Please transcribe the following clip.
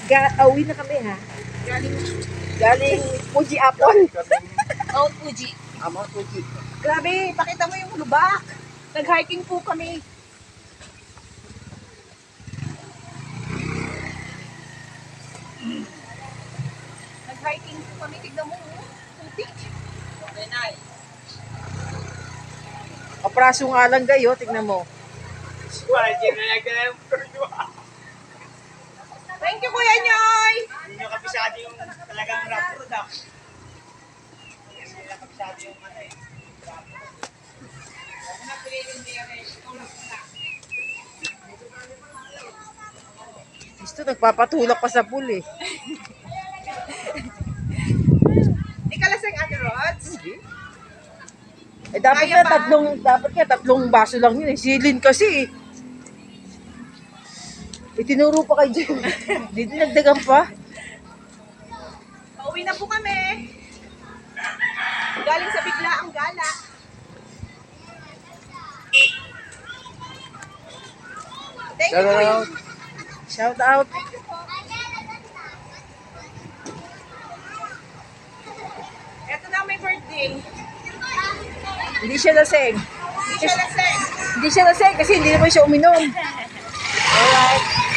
guys, uwi na kami ha. Galing Fuji Apple. Mount Fuji. Mount Fuji. Grabe, pakita mo yung lubak. Nag-hiking po kami. Nag-hiking po kami. Tignan mo, putik. Okay, Nay. Kapraso nga lang kayo, tignan mo. Thank you, Kuya Nyoy. Hindi nyo kabisado yung talagang rock product. Hindi nyo kabisado yung ano eh. Gusto, nagpapatulak pa sa pool eh. Di ka lasing, Ate Rods? Eh dapat Kaya nga pa. tatlong baso lang yun eh. Silin kasi eh. Itinuro pa kay Jen. Hindi dinagdagan pa. Pauwi na po kami. Galing sa biglaang gala. Thank you, Kuya. Shout out. Ito na may birthday. Hindi siya lasing. Hindi siya lasing. Hindi siya lasing kasi hindi naman siya uminom. Alright.